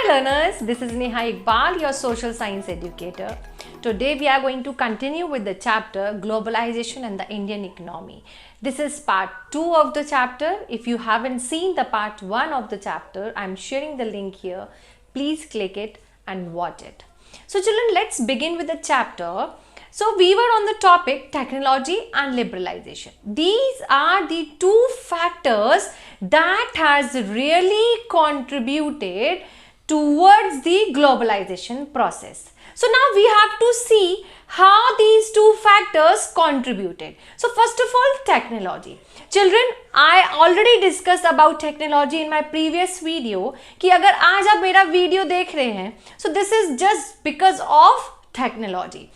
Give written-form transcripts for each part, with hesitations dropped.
Hi learners, this is Neha Iqbal, your social science educator. Today we are going to continue with the chapter Globalization and the Indian Economy. This is part 2 of the chapter. If you haven't seen the part 1 of the chapter, I am sharing the link here. Please click it and watch it. So children, let's begin with the chapter. So we were on the topic technology and liberalization. These are the two factors that has really contributed towards the globalization process. So now we have to see how these two factors contributed. So first of all, technology. Children, I already discussed about technology in my previous video कि अगर आज आप मेरा video देख रहे हैं, so this is just because of technology.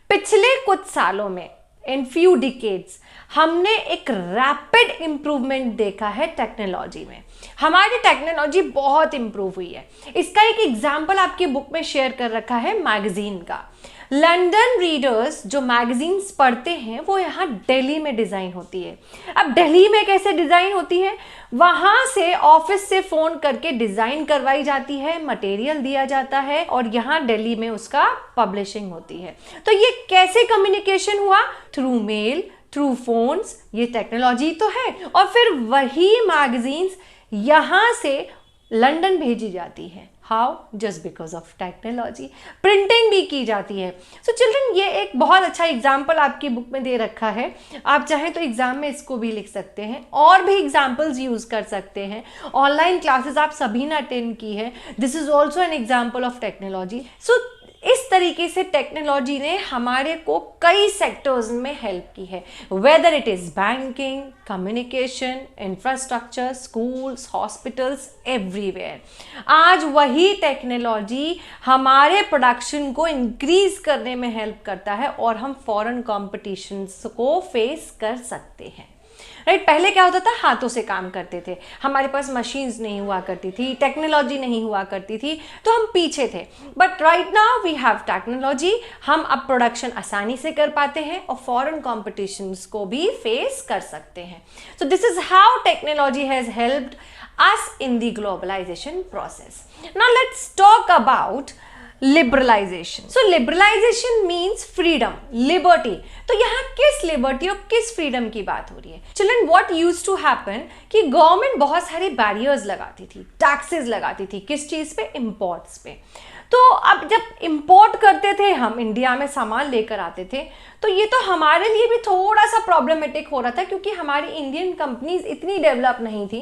पिछले कुछ सालों में इन फ्यू डिकेड्स हमने एक रैपिड इम्प्रूवमेंट देखा है टेक्नोलॉजी में. हमारी टेक्नोलॉजी बहुत इम्प्रूव हुई है. इसका एक एग्जाम्पल आपकी बुक में शेयर कर रखा है मैगजीन का. लंदन रीडर्स जो मैगजीन्स पढ़ते हैं वो यहाँ दिल्ली में डिज़ाइन होती है. अब दिल्ली में कैसे डिज़ाइन होती है? वहाँ से ऑफिस से फ़ोन करके डिज़ाइन करवाई जाती है, मटेरियल दिया जाता है और यहाँ दिल्ली में उसका पब्लिशिंग होती है. तो ये कैसे कम्युनिकेशन हुआ? Through mail, through phones. ये टेक्नोलॉजी तो है. और फिर वही मैगजीन्स यहाँ से लंदन भेजी जाती है. How? Just because of technology. Printing भी की जाती है. सो चिल्ड्रन, ये एक बहुत अच्छा एग्जाम्पल आपकी बुक में दे रखा है. आप चाहें तो एग्जाम में इसको भी लिख सकते हैं और भी एग्जाम्पल्स यूज कर सकते हैं. ऑनलाइन क्लासेस आप सभी ने अटेंड की है. This is also an example of technology. So इस तरीके से टेक्नोलॉजी ने हमारे को कई सेक्टर्स में हेल्प की है. Whether it is banking, communication, infrastructure, schools, hospitals, everywhere. आज वही टेक्नोलॉजी हमारे प्रोडक्शन को इंक्रीज करने में हेल्प करता है और हम फॉरेन कॉम्पिटिशन्स को फेस कर सकते हैं. राइट? पहले क्या होता था? हाथों से काम करते थे. हमारे पास मशीन्स नहीं हुआ करती थी, टेक्नोलॉजी नहीं हुआ करती थी, तो हम पीछे थे. But right now we have technology. हम अब प्रोडक्शन आसानी से कर पाते हैं और फॉरेन कॉम्पिटिशन्स को भी फेस कर सकते हैं. So this is how technology has helped us in the globalization process. Now let's talk about liberalization. So liberalization means freedom, liberty. तो यहाँ किस लिबर्टी और किस फ्रीडम की बात हो रही है? Children, what used to happen कि गवर्नमेंट बहुत सारे बैरियर्स लगाती थी, टैक्सेस लगाती थी. किस चीज़ पे? इम्पोर्ट्स पे. तो अब जब इंपोर्ट करते थे हम, इंडिया में सामान लेकर आते थे, तो ये तो हमारे लिए भी थोड़ा सा प्रॉब्लमेटिक हो रहा था क्योंकि हमारी इंडियन कंपनीज इतनी डेवलप नहीं थी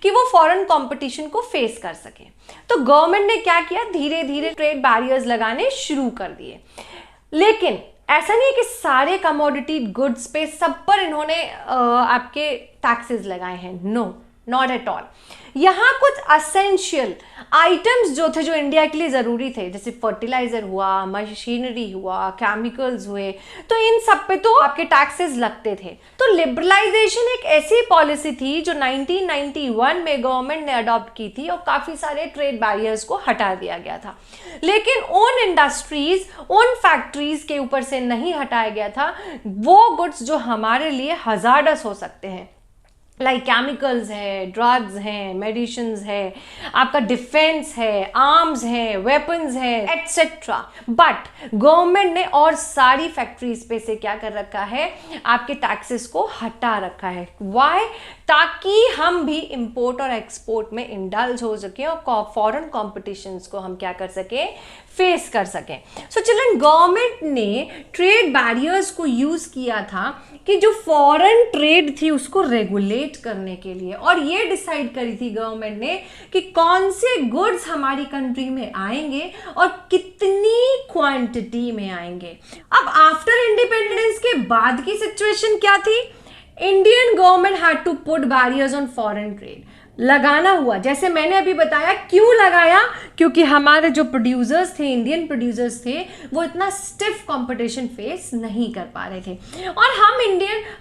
कि वो फॉरेन कंपटीशन को फेस कर सके. तो गवर्नमेंट ने क्या किया? धीरे धीरे ट्रेड बैरियर्स लगाने शुरू कर दिए. लेकिन ऐसा नहीं है कि सारे कमोडिटी गुड्स पे सब पर इन्होंने आपके टैक्सेस लगाए हैं. No, not at all. यहाँ कुछ असेंशियल आइटम्स जो थे, जो इंडिया के लिए ज़रूरी थे, जैसे फर्टिलाइज़र हुआ, मशीनरी हुआ, केमिकल्स हुए, तो इन सब पे तो आपके टैक्सेस लगते थे. तो लिबरलाइजेशन एक ऐसी पॉलिसी थी जो 1991 में गवर्नमेंट ने अडॉप्ट की थी और काफ़ी सारे ट्रेड बैरियर्स को हटा दिया गया था. लेकिन उन इंडस्ट्रीज़, उन फैक्ट्रीज़ के ऊपर से नहीं हटाया गया था वो गुड्स जो हमारे लिए हज़ार्डस हो सकते हैं, लाइक केमिकल्स है, ड्रग्स हैं, मेडिसिन्स है, आपका डिफेंस है, आर्म्स है, वेपन्स है, एटसेट्रा. बट गवर्नमेंट ने और सारी फैक्ट्रीज पे से क्या कर रखा है? आपके टैक्सेस को हटा रखा है. वाई? ताकि हम भी इंपोर्ट और एक्सपोर्ट में इंडल्ज हो सकें और फॉरेन कॉम्पिटिशन्स को हम क्या कर सकें? फेस कर सकें. सो चिल्ड्रन, गवर्नमेंट ने ट्रेड बैरियर्स को यूज़ किया था कि जो फॉरेन ट्रेड थी उसको रेगुलेट करने के लिए, और ये डिसाइड करी थी गवर्नमेंट ने कि कौन से गुड्स हमारी कंट्री में आएंगे और कितनी क्वांटिटी में आएंगे. अब आफ्टर इंडिपेंडेंस के बाद की सिचुएशन क्या थी? Indian government had to put barriers on foreign trade. लगाना हुआ, जैसे मैंने अभी बताया. क्यों लगाया? क्योंकि हमारे जो प्रोड्यूसर्स थे, इंडियन प्रोड्यूसर्स थे, वो इतना स्टिफ कंपटीशन फेस नहीं कर पा रहे थे. और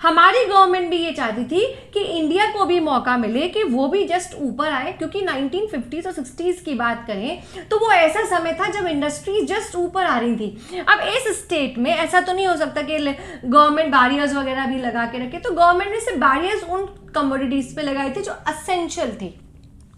हमारी गवर्नमेंट भी ये चाहती थी कि इंडिया को भी मौका मिले कि वो भी जस्ट ऊपर आए, क्योंकि 1950s और 60s की बात करें तो वो ऐसा समय था जब इंडस्ट्री जस्ट ऊपर आ रही थी. अब इस स्टेट में ऐसा तो नहीं हो सकता कि गवर्नमेंट बैरियर्स वगैरह भी लगा के रखे. तो गवर्नमेंट ने सिर्फ बैरियर्स उन कमोडिटीज पे लगाई थी जो असेंशियल थी.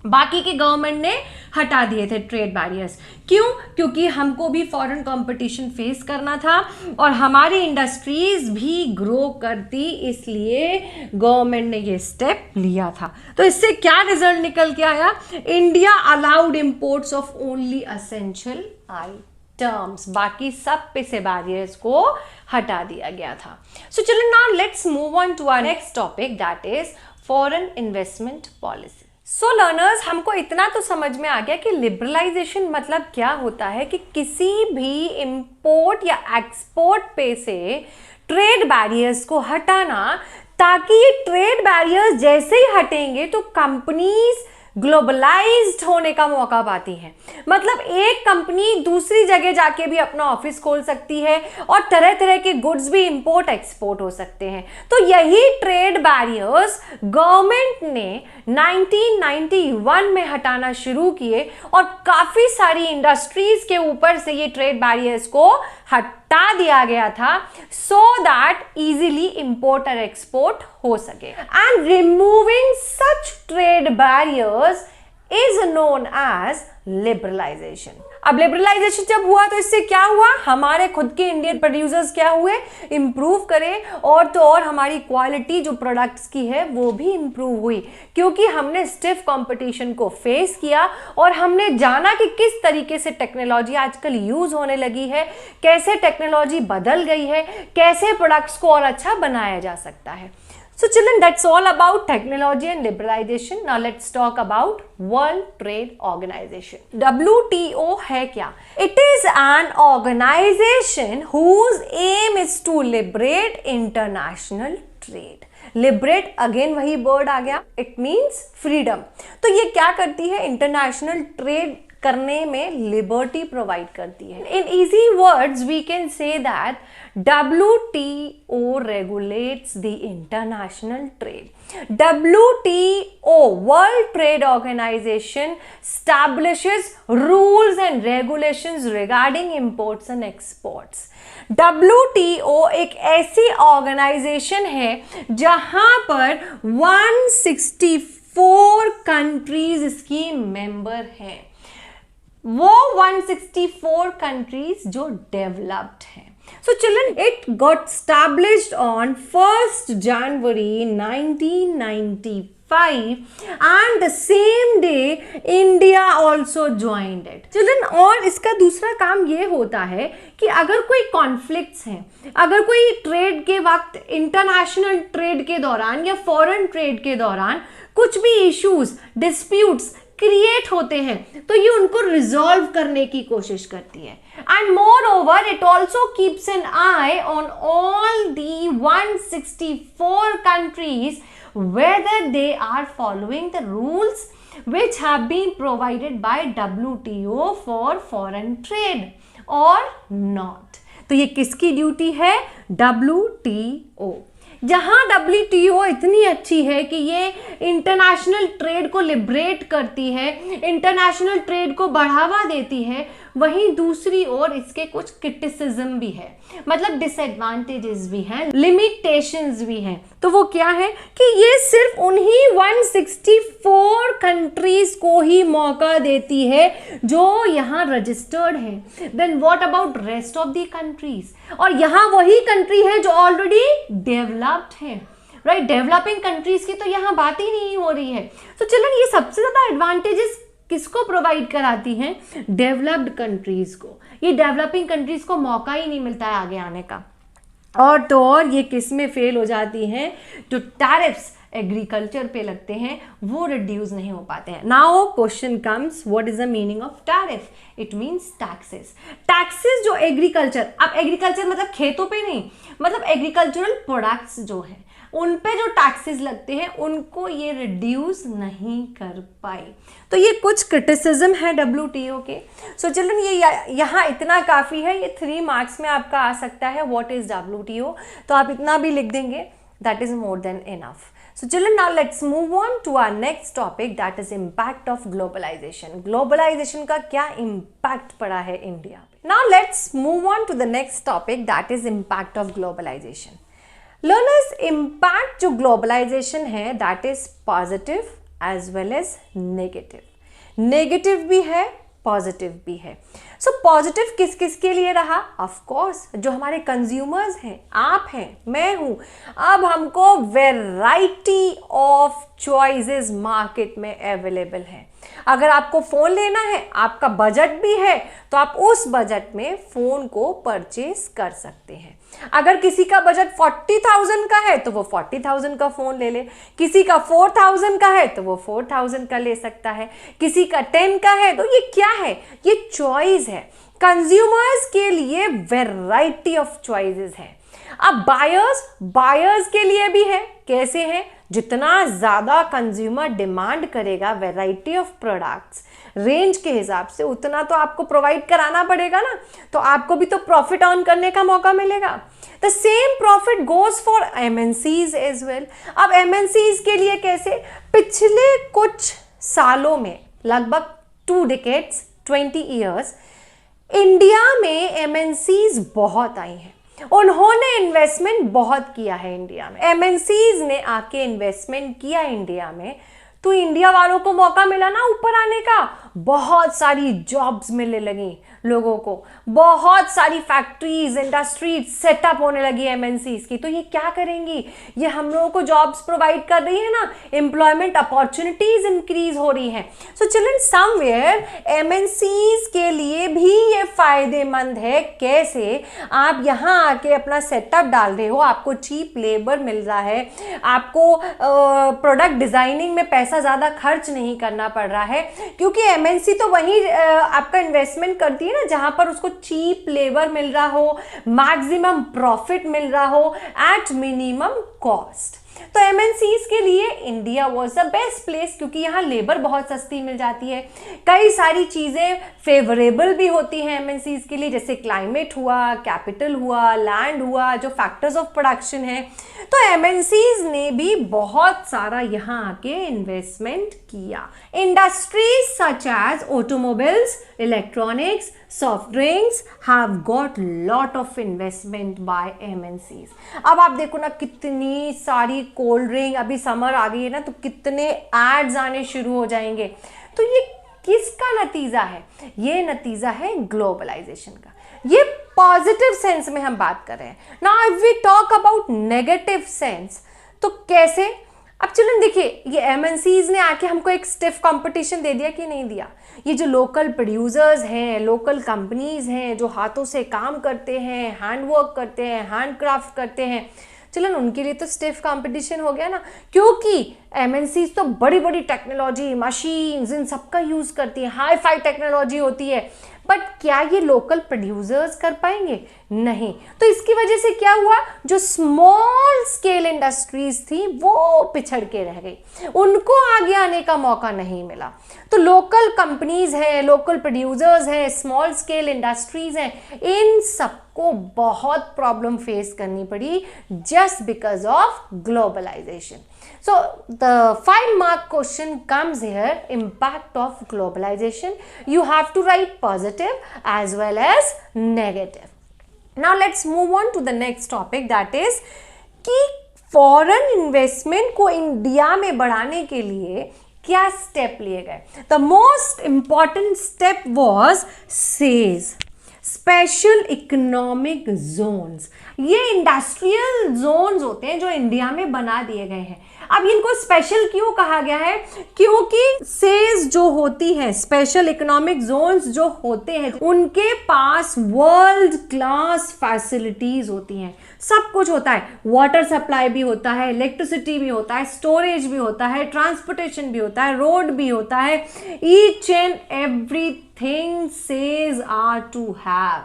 बाकी के गवर्नमेंट ने हटा दिए थे ट्रेड बैरियर्स। क्यों? क्योंकि हमको भी फॉरेन कंपटीशन फेस करना था और हमारी इंडस्ट्रीज भी ग्रो करती, इसलिए गवर्नमेंट ने ये स्टेप लिया था। तो इससे क्या रिजल्ट निकल के आया? India allowed imports of only essential items, बाकी सब पे से बैरियर्स को हटा दिया गया था। सो चलो now let's move on to our next topic, that is foreign investment policy. So learners, हमको इतना तो समझ में आ गया कि लिबरलाइजेशन मतलब क्या होता है कि किसी भी इंपोर्ट या एक्सपोर्ट पे से ट्रेड बैरियर्स को हटाना, ताकि ये ट्रेड बैरियर्स जैसे ही हटेंगे तो कंपनीज ग्लोबलाइज्ड होने का मौका पाती है। मतलब एक कंपनी दूसरी जगह जाके भी अपना ऑफिस खोल सकती है और तरह तरह के गुड्स भी इंपोर्ट एक्सपोर्ट हो सकते हैं। तो यही ट्रेड बैरियर्स गवर्नमेंट ने 1991 में हटाना शुरू किए और काफी सारी इंडस्ट्रीज के ऊपर से ये ट्रेड बैरियर्स को हटा दिया गया था, सो दैट इजीली इंपोर्ट और एक्सपोर्ट हो सके। And removing such trade barriers is known as liberalisation. अब लिबरलाइजेशन जब हुआ तो इससे क्या हुआ? हमारे खुद के इंडियन प्रोड्यूसर्स क्या हुए? इंप्रूव करें, और तो और हमारी क्वालिटी जो प्रोडक्ट्स की है वो भी इंप्रूव हुई, क्योंकि हमने स्टिफ कंपटीशन को फेस किया और हमने जाना कि किस तरीके से टेक्नोलॉजी आजकल यूज होने लगी है, कैसे टेक्नोलॉजी बदल गई है, कैसे प्रोडक्ट्स को और अच्छा बनाया जा सकता है। So children, that's all about technology and liberalization. Now let's talk about World Trade Organization. WTO है क्या? It is an organization whose aim is to liberate international trade. Liberate, again वही word आ गया, it means freedom. तो ये क्या करती है? International trade करने में लिबर्टी प्रोवाइड करती है। In easy words we can say that WTO regulates the international trade. WTO, World Trade Organization, establishes rules and regulations regarding imports and exports. WTO एक ऐसी ऑर्गेनाइजेशन है जहां पर 164 कंट्रीज इसकी मेंबर हैं। वो 164 कंट्रीज जो डेवलप्ड हैं। So children, it got established on 1st January 1995 and the same day India also joined it. Children, और इसका दूसरा काम ये होता है कि अगर कोई कॉन्फ्लिक्ट्स हैं, अगर कोई ट्रेड के वक्त, इंटरनेशनल ट्रेड के दौरान या फॉरेन ट्रेड के दौरान कुछ भी इश्यूज, डिस्प्यूट्स क्रिएट होते हैं, तो ये उनको रिजॉल्व करने की कोशिश करती है। And moreover it also keeps an eye on all the 164 countries whether they are following the rules which have been provided by WTO for foreign trade or not. तो ये किसकी ड्यूटी है? WTO। जहां WTO इतनी अच्छी है कि ये इंटरनेशनल ट्रेड को लिबरेट करती है, इंटरनेशनल ट्रेड को बढ़ावा देती है, वहीं दूसरी ओर इसके कुछ क्रिटिसिज्म भी है, मतलब डिसएडवांटेजेस भी हैं, लिमिटेशंस भी हैं। तो वो क्या है कि ये सिर्फ उन्हीं 164 कंट्रीज को ही मौका देती है जो यहाँ रजिस्टर्ड है। Then what about rest of the countries? और यहाँ वही कंट्री है जो ऑलरेडी डेवलप्ड है, राइट? डेवलपिंग कंट्रीज की तो यहाँ बात ही नहीं हो रही है। तो चलो, ये सबसे ज्यादा एडवांटेजेस किसको प्रोवाइड कराती हैं? डेवलप्ड कंट्रीज को। ये डेवलपिंग कंट्रीज को मौका ही नहीं मिलता है आगे आने का। और तो और ये किस में फेल हो जाती हैं? जो टैरिफ्स एग्रीकल्चर पे लगते हैं वो रिड्यूस नहीं हो पाते हैं। Now question comes, what is the meaning of tariff? It means taxes. Taxes जो एग्रीकल्चर, अब एग्रीकल्चर मतलब खेतों पे नहीं, मतलब एग्रीकल्चरल प्रोडक्ट्स जो है उन पे जो टैक्सेस लगते हैं उनको ये रिड्यूस नहीं कर पाई। तो ये कुछ क्रिटिसिज्म है WTO के। सो चिल्ड्रन, ये यहाँ इतना काफ़ी है, ये 3 मार्क्स में आपका आ सकता है। What is WTO? तो आप इतना भी लिख देंगे, that is more than enough. So children, now let's move on to our next topic, that is impact of globalization. Globalization का क्या impact पड़ा है इंडिया पे? Now let's move on to the next topic, that is impact of globalization. Learners, impact जो globalization है that is positive as well as negative. Negative भी है, positive भी है। सो पॉजिटिव किस किस के लिए रहा? ऑफ कोर्स जो हमारे कंज्यूमर्स हैं, आप हैं, मैं हूं। अब हमको वैरायटी ऑफ चॉइसेस मार्केट में अवेलेबल है। अगर आपको फ़ोन लेना है, आपका बजट भी है, तो आप उस बजट में फ़ोन को परचेज कर सकते हैं। अगर किसी का बजट 40,000 का है तो वो 40,000 का फ़ोन ले ले, किसी का 4,000 का है तो वो 4,000 का ले सकता है, किसी का 10 का है। तो ये क्या है? ये चॉइस है। कंज्यूमर्स के लिए वैरायटी ऑफ चॉइसेस है। अब बायर्स के लिए भी है। कैसे है? जितना ज़्यादा कंज्यूमर डिमांड करेगा वैरायटी ऑफ प्रोडक्ट्स रेंज के हिसाब से, उतना तो आपको प्रोवाइड कराना पड़ेगा ना, तो आपको भी तो प्रॉफिट अर्न करने का मौका मिलेगा। The same profit goes for MNCs as well. अब MNCs के लिए कैसे? पिछले कुछ सालों में, लगभग 2 decades 20 years, इंडिया में MNCs बहुत आई हैं। उन्होंने इन्वेस्टमेंट बहुत किया है इंडिया में। MNCs ने आके इन्वेस्टमेंट किया इंडिया में, तो इंडिया वालों को मौका मिला ना ऊपर आने का। बहुत सारी जॉब्स मिलने लगी लोगों को, बहुत सारी फैक्ट्रीज, इंडस्ट्रीज सेटअप होने लगी MNCs की। तो ये क्या करेंगी? ये हम लोगों को जॉब्स प्रोवाइड कर रही है ना, एम्प्लॉयमेंट अपॉर्चुनिटीज इंक्रीज हो रही हैं। सो चिल्ड्रन, समवेयर MNCs के लिए भी ये फायदेमंद है। कैसे? आप यहाँ आके अपना सेटअप डाल रहे हो, आपको चीप लेबर मिल रहा है, आपको प्रोडक्ट डिजाइनिंग में पैसा ज़्यादा खर्च नहीं करना पड़ रहा है, क्योंकि MNC तो वही आपका इन्वेस्टमेंट करती है ना जहां पर उसको चीप लेबर मिल रहा हो, मैक्सिमम प्रॉफिट मिल रहा हो एट मिनिमम कॉस्ट। तो MNCs के लिए India was the best place, क्योंकि यहाँ लेबर बहुत सस्ती मिल जाती है, कई सारी चीज़ें फेवरेबल भी होती हैं MNCs के लिए, जैसे क्लाइमेट हुआ, कैपिटल हुआ, लैंड हुआ, जो फैक्टर्स ऑफ प्रोडक्शन है। तो MNCs ने भी बहुत सारा यहाँ आके इन्वेस्टमेंट किया। Industries such as automobiles, electronics, soft drinks have got lot of investment by MNCs। अब आप देखो ना, कितनी सारी कोल्ड ड्रिंक, अभी समर आ गई है ना, तो कितने एड्स आने शुरू हो जाएंगे। तो ये किसका नतीजा है? ये नतीजा है ग्लोबलाइजेशन का। ये पॉजिटिव सेंस में हम बात कर रहे हैं। Now if we talk about negative sense, तो कैसे? अब चलो देखिए, ये MNCs ने आके हमको एक स्टिफ कंपटीशन दे दिया कि नहीं दिया? ये जो लोकल प्रोड्यूसर्स हैं, लोकल कंपनीज हैं, जो हाथों से काम करते हैं, हैंडवर्क करते हैं, हैंडक्राफ्ट करते हैं, चलो उनके लिए तो स्टिफ कंपटीशन हो गया ना, क्योंकि MNCs तो बड़ी बड़ी टेक्नोलॉजी, मशीन्स, इन सबका यूज़ करती है, हाई फाई टेक्नोलॉजी होती है। बट क्या ये लोकल प्रोड्यूसर्स कर पाएंगे? नहीं। तो इसकी वजह से क्या हुआ? जो स्मॉल स्केल इंडस्ट्रीज थी वो पिछड़ के रह गई, उनको आगे आने का मौका नहीं मिला। तो लोकल कंपनीज हैं, लोकल प्रोड्यूसर्स हैं, स्मॉल स्केल इंडस्ट्रीज हैं, इन सबको बहुत प्रॉब्लम फेस करनी पड़ी just because of globalization. So the 5-mark question comes here, impact of globalization. You have to write positive as well as negative. Now let's move on to the next topic, that is कि foreign investment को India में बढ़ाने के लिए क्या step लिए गए? The most important step was says, special economic zones. ये इंडस्ट्रियल जोन्स होते हैं जो इंडिया में बना दिए गए हैं। अब इनको स्पेशल क्यों कहा गया है? क्योंकि सेज जो होती है, स्पेशल इकोनॉमिक जोन्स जो होते हैं, उनके पास वर्ल्ड क्लास फैसिलिटीज होती हैं, सब कुछ होता है। वाटर सप्लाई भी होता है, इलेक्ट्रिसिटी भी होता है, स्टोरेज भी होता है, ट्रांसपोर्टेशन भी होता है, रोड भी होता है। Each and everything SEZ are to have,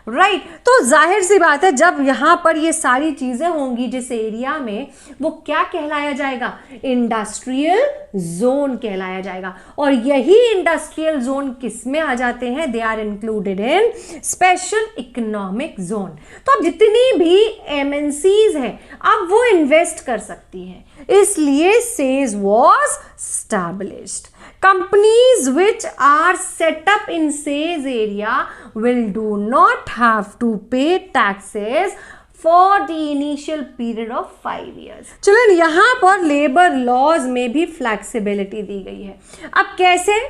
right. तो जाहिर सी बात है, जब यहाँ पर ये सारी चीजें होंगी जिस एरिया में, वो क्या कहलाया जाएगा? इंडस्ट्रियल जोन कहलाया जाएगा। और यही इंडस्ट्रियल जोन किस में आ जाते हैं? They are included in special economic zone. तो अब जितनी भी MNCs हैं, अब वो इन्वेस्ट कर सकती हैं, इसलिए says was established. Companies which are set up in SEZ area will do not have to pay taxes for the initial period of 5 years। चलो यहाँ पर लेबर लॉज में भी फ्लैक्सिबिलिटी दी गई है। अब कैसे?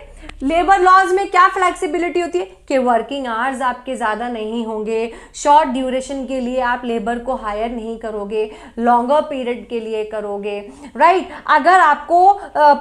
लेबर लॉज में क्या फ्लैक्सिबिलिटी होती है कि वर्किंग आवर्स आपके ज़्यादा नहीं होंगे, शॉर्ट ड्यूरेशन के लिए आप लेबर को हायर नहीं करोगे, लॉन्गर पीरियड के लिए करोगे, राइट। अगर आपको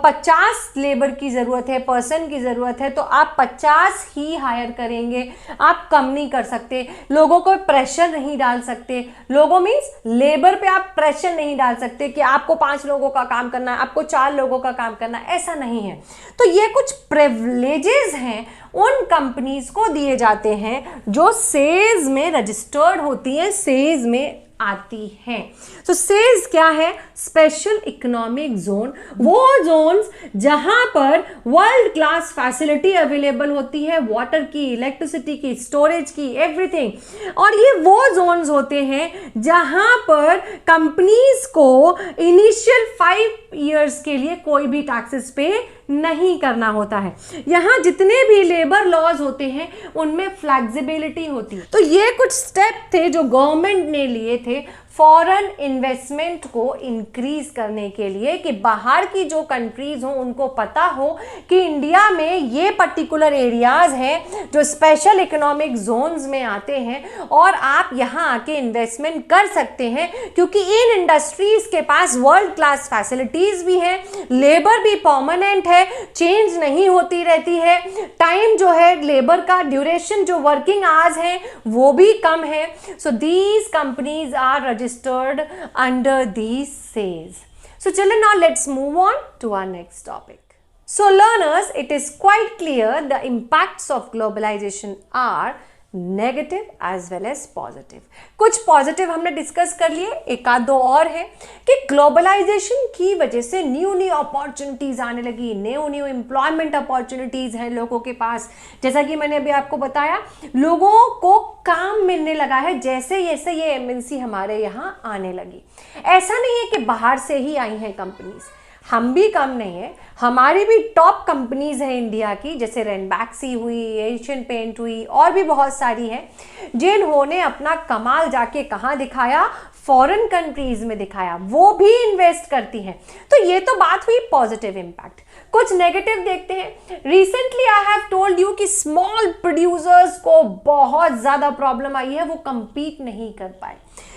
50 लेबर की ज़रूरत है, पर्सन की ज़रूरत है, तो आप 50 ही हायर करेंगे, आप कम नहीं कर सकते। लोगों को प्रेशर नहीं डाल सकते, लोगों मीन्स लेबर पे आप प्रेशर नहीं डाल सकते कि आपको 5 लोगों का काम करना है, आपको 4 लोगों का काम करना है, ऐसा नहीं है। तो ये कुछ प्रिविलेजेस हैं उन कंपनीज को दिए जाते हैं जो सेज में रजिस्टर्ड होती हैं, सेज में आती हैं। तो सेज क्या है? स्पेशल इकोनॉमिक जोन, वो जोन्स जहां पर वर्ल्ड क्लास फैसिलिटी अवेलेबल होती है, वाटर की, इलेक्ट्रिसिटी की, स्टोरेज की, एवरीथिंग। और ये वो जोन्स होते हैं जहां पर कंपनीज को इनिशियल 5 years के लिए कोई भी टैक्सेस पे नहीं करना होता है। यहाँ जितने भी लेबर लॉज होते हैं उनमें फ्लेक्सिबिलिटी होती है। तो ये कुछ स्टेप थे जो गवर्नमेंट ने लिए थे फॉरेन इन्वेस्टमेंट को इंक्रीज करने के लिए, कि बाहर की जो कंट्रीज हो उनको पता हो कि इंडिया में ये पर्टिकुलर एरियाज हैं जो स्पेशल इकोनॉमिक जोन्स में आते हैं और आप यहाँ आके इन्वेस्टमेंट कर सकते हैं, क्योंकि इन इंडस्ट्रीज के पास वर्ल्ड क्लास फैसिलिटीज भी हैं, लेबर भी परमानेंट है, चेंज नहीं होती रहती है, टाइम जो है लेबर का ड्यूरेशन जो वर्किंग आवर्स है वो भी कम है। So these companies are registered under these says. So children, now let's move on to our next topic. So learners, it is quite clear the impacts of globalization are negative as well as positive. कुछ positive हमने discuss कर लिए, एक आध दो और है कि ग्लोबलाइजेशन की वजह से न्यू अपॉर्चुनिटीज आने लगी, न्यू एम्प्लॉयमेंट अपॉर्चुनिटीज हैं लोगों के पास। जैसा कि मैंने अभी आपको बताया, लोगों को काम मिलने लगा है जैसे जैसे ये एमएनसी हमारे यहाँ आने लगी। ऐसा नहीं है कि बाहर से ही आई हैं कंपनीज, हम भी कम नहीं है, हमारी भी टॉप कंपनीज हैं इंडिया की, जैसे रेनबैक्सी हुई, एशियन पेंट हुई, और भी बहुत सारी हैं जिन्होंने अपना कमाल जाके कहाँ दिखाया? फॉरेन कंट्रीज में दिखाया, वो भी इन्वेस्ट करती हैं। तो ये तो बात हुई पॉजिटिव इम्पैक्ट। कुछ नेगेटिव देखते हैं। Recently I have told you कि स्मॉल प्रोड्यूसर्स को बहुत ज्यादा प्रॉब्लम आई है, वो कंपीट नहीं कर पाए।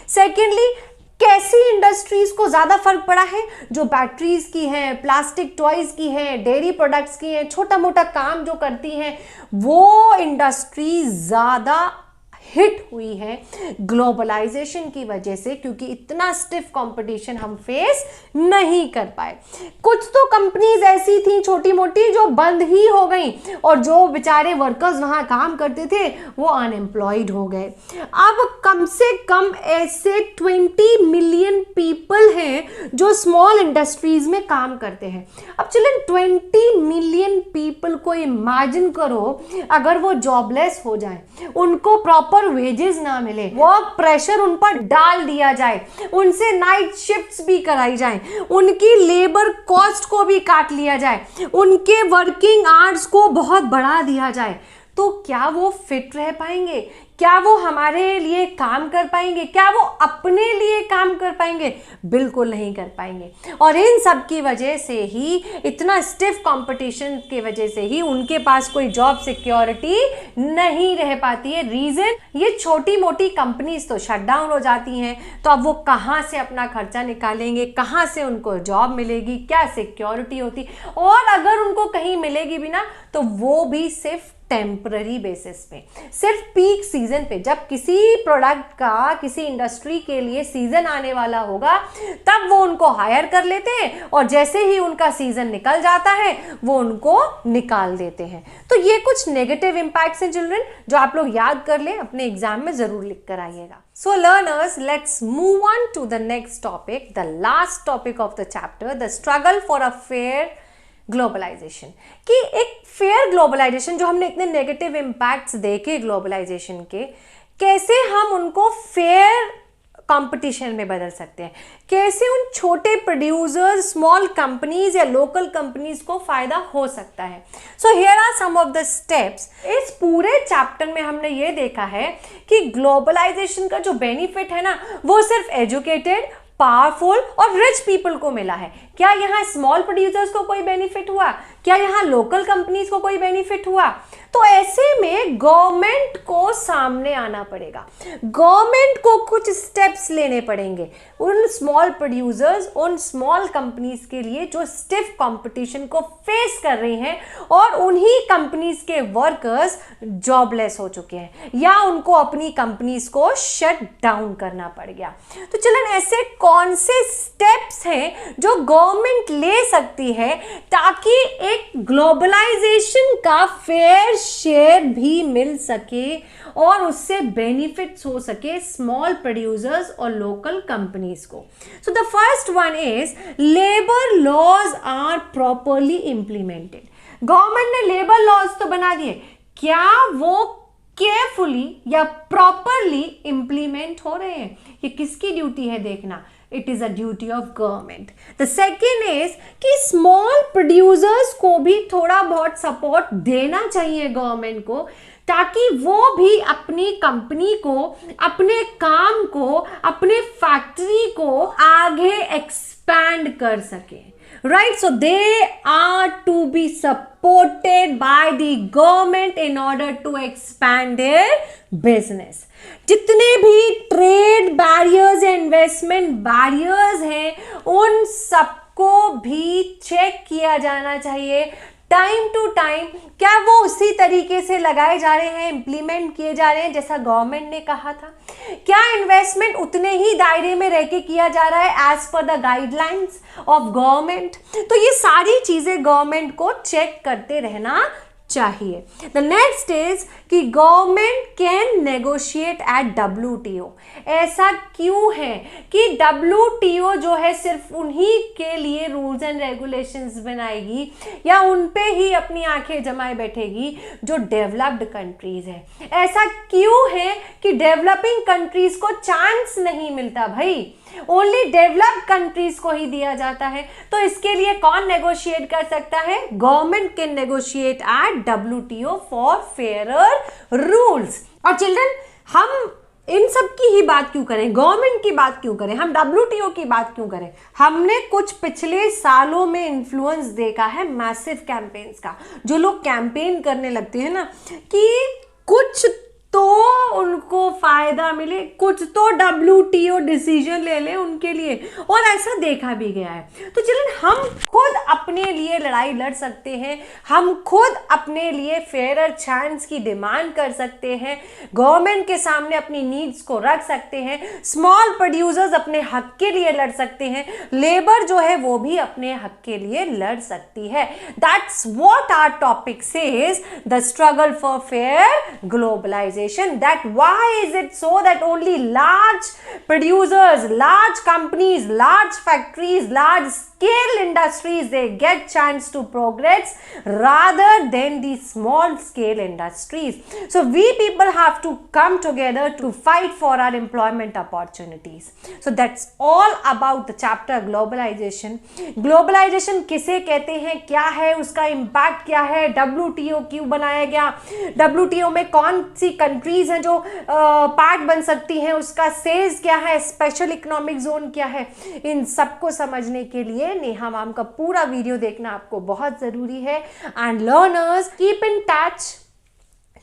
सेकेंडली, कैसी इंडस्ट्रीज को ज्यादा फर्क पड़ा है? जो बैटरीज की हैं, प्लास्टिक टॉयज की हैं, डेयरी प्रोडक्ट्स की हैं, छोटा मोटा काम जो करती हैं, वो इंडस्ट्री ज्यादा हिट हुई है ग्लोबलाइजेशन की वजह से, क्योंकि इतना स्टिफ कंपटीशन हम फेस नहीं कर पाए। कुछ तो कंपनीज ऐसी थी छोटी मोटी जो बंद ही हो गई, और जो बेचारे वर्कर्स वहां काम करते थे वो अनएम्प्लॉयड हो गए। अब कम से कम ऐसे 20 मिलियन पीपल हैं जो स्मॉल इंडस्ट्रीज में काम करते हैं। अब चलें 20 मिलियन पीपल को इमेजिन करो, अगर वो जॉबलेस हो जाए, उनको प्रॉपर वेजेस ना मिले, वर्क प्रेशर उन पर डाल दिया जाए, उनसे नाइट शिफ्ट्स भी कराई जाए, उनकी लेबर कॉस्ट को भी काट लिया जाए, उनके वर्किंग आवर्स को बहुत बढ़ा दिया जाए, तो क्या वो फिट रह पाएंगे? क्या वो हमारे लिए काम कर पाएंगे? क्या वो अपने लिए काम कर पाएंगे? बिल्कुल नहीं कर पाएंगे। और इन सब की वजह से ही, इतना स्टिफ कंपटीशन की वजह से ही उनके पास कोई जॉब सिक्योरिटी नहीं रह पाती है। रीजन, ये छोटी मोटी कंपनीज तो शट डाउन हो जाती हैं, तो अब वो कहाँ से अपना खर्चा निकालेंगे, कहाँ से उनको जॉब मिलेगी, क्या सिक्योरिटी होती, और अगर उनको कहीं मिलेगी भी ना तो वो भी सिर्फ टेम्पररी बेसिस पे, सिर्फ पीक सीजन पे। जब किसी प्रोडक्ट का, किसी इंडस्ट्री के लिए सीजन आने वाला होगा तब वो उनको हायर कर लेते हैं, और जैसे ही उनका सीजन निकल जाता है वो उनको निकाल देते हैं। तो ये कुछ नेगेटिव इंपैक्ट्स हैं चिल्ड्रन, जो आप लोग याद कर लें, अपने एग्जाम में जरूर लिख कर आइएगा। So learners, let's move on to the next topic, the last topic of the chapter, the struggle for a fair globalisation. कि एक फेयर ग्लोबलाइजेशन, जो हमने इतने नेगेटिव इम्पैक्ट्स देखे ग्लोबलाइजेशन के, कैसे हम उनको फेयर कंपटीशन में बदल सकते हैं, कैसे उन छोटे प्रोड्यूसर्स, स्मॉल कंपनीज या लोकल कंपनीज को फायदा हो सकता है। So here are some of the steps. इस पूरे चैप्टर में हमने ये देखा है कि ग्लोबलाइजेशन का जो बेनिफिट है ना, वो सिर्फ एजुकेटेड, पावरफुल और रिच पीपल को मिला है। क्या यहाँ स्मॉल प्रोड्यूसर्स को कोई बेनिफिट हुआ? क्या यहाँ लोकल कंपनीज को कोई बेनिफिट हुआ? तो ऐसे में गवर्नमेंट को सामने आना पड़ेगा, गवर्नमेंट को कुछ स्टेप्स लेने पड़ेंगे उन स्मॉल प्रोड्यूसर्स, उन स्मॉल कंपनीज के लिए जो स्टिफ कंपटीशन को फेस कर रही हैं और उन्हीं कंपनीज के वर्कर्स जॉबलेस हो चुके हैं या उनको अपनी कंपनीज को शट डाउन करना पड़ गया। तो चलन ऐसे कौन से स्टेप्स हैं जो गवर्नमेंट ले सकती है ताकि एक ग्लोबलाइजेशन का फेयर शेयर भी मिल सके और उससे बेनिफिट्स हो सके स्मॉल प्रोड्यूसर्स और लोकल कंपनीज को। So the first one is labour laws are properly implemented. Government ने लेबर लॉज तो बना दिए, क्या वो केयरफुली या प्रॉपरली इंप्लीमेंट हो रहे हैं? ये किसकी ड्यूटी है देखना? It is a duty of government. The second is कि स्मॉल प्रोड्यूसर्स को भी थोड़ा बहुत सपोर्ट देना चाहिए गवर्नमेंट को, ताकि वो भी अपनी कंपनी को, अपने काम को, अपने फैक्ट्री को आगे एक्सपैंड कर सके। Right, so they are to be supported by the government in order to expand their business. जितने भी ट्रेड बैरियर्स या इन्वेस्टमेंट बैरियर्स हैं, उन सबको भी चेक किया जाना चाहिए टाइम टू टाइम। क्या वो उसी तरीके से लगाए जा रहे हैं, इंप्लीमेंट किए जा रहे हैं जैसा गवर्नमेंट ने कहा था? क्या इन्वेस्टमेंट उतने ही दायरे में रह के किया जा रहा है as per the guidelines of government? तो ये सारी चीजें गवर्नमेंट को चेक करते रहना चाहिए। द नेक्स्ट इज कि government can negotiate at WTO। ऐसा क्यों है कि WTO जो है सिर्फ उन्हीं के लिए रूल्स एंड रेगुलेशंस बनाएगी या उन पे ही अपनी आंखें जमाए बैठेगी जो डेवलप्ड कंट्रीज है? ऐसा क्यों है कि डेवलपिंग कंट्रीज को चांस नहीं मिलता? भाई ओनली डेवलप्ड कंट्रीज को ही दिया जाता है। तो इसके लिए कौन नेगोशिएट कर सकता है? Government can negotiate at WTO for fairer rules. और चिल्ड्रन, हम इन सब की ही बात क्यों करें? गवर्नमेंट की बात क्यों करें? हम WTO की बात क्यों करें? हमने कुछ पिछले सालों में इन्फ्लुएंस देखा है मैसिव कैंपेन्स का। जो लोग कैंपेन करने लगते हैं ना कि कुछ तो उनको फायदा मिले, कुछ तो WTO डिसीजन ले ले उनके लिए, और ऐसा देखा भी गया है। तो चलिए हम खुद अपने लिए लड़ाई लड़ सकते हैं, हम खुद अपने लिए फेयरर चांस की डिमांड कर सकते हैं, गवर्नमेंट के सामने अपनी नीड्स को रख सकते हैं, स्मॉल प्रोड्यूसर्स अपने हक के लिए लड़ सकते हैं, लेबर जो है वो भी अपने हक के लिए लड़ सकती है। That's what our topic says, the struggle for fair globalisation. That why is it so that only large producers, large companies, large factories, large scale industries, they get chance to progress rather than the small scale industries. So we people have to come together to fight for our employment opportunities. So that's all about the chapter globalization. Globalization किसे कहते हैं, क्या है उसका impact, क्या है, WTO क्यों बनाया गया, WTO में कौन सी कंट्रीज हैं जो पार्ट बन सकती हैं, उसका सेज क्या है, स्पेशल इकोनॉमिक जोन क्या है, इन सबको समझने के लिए नेहा मैम का पूरा वीडियो देखना आपको बहुत जरूरी है। And learners, keep in touch,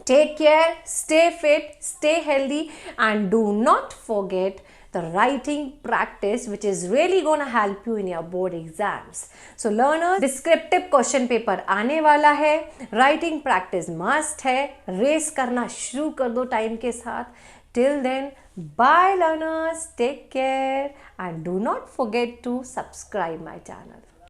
take care, stay fit, stay healthy, and do not forget the writing practice, which is really going to help you in your board exams. So learners, descriptive question paper आने वाला है, writing practice must है, race करना शुरू कर दो time के साथ। Till then, bye learners, take care and do not forget to subscribe my channel.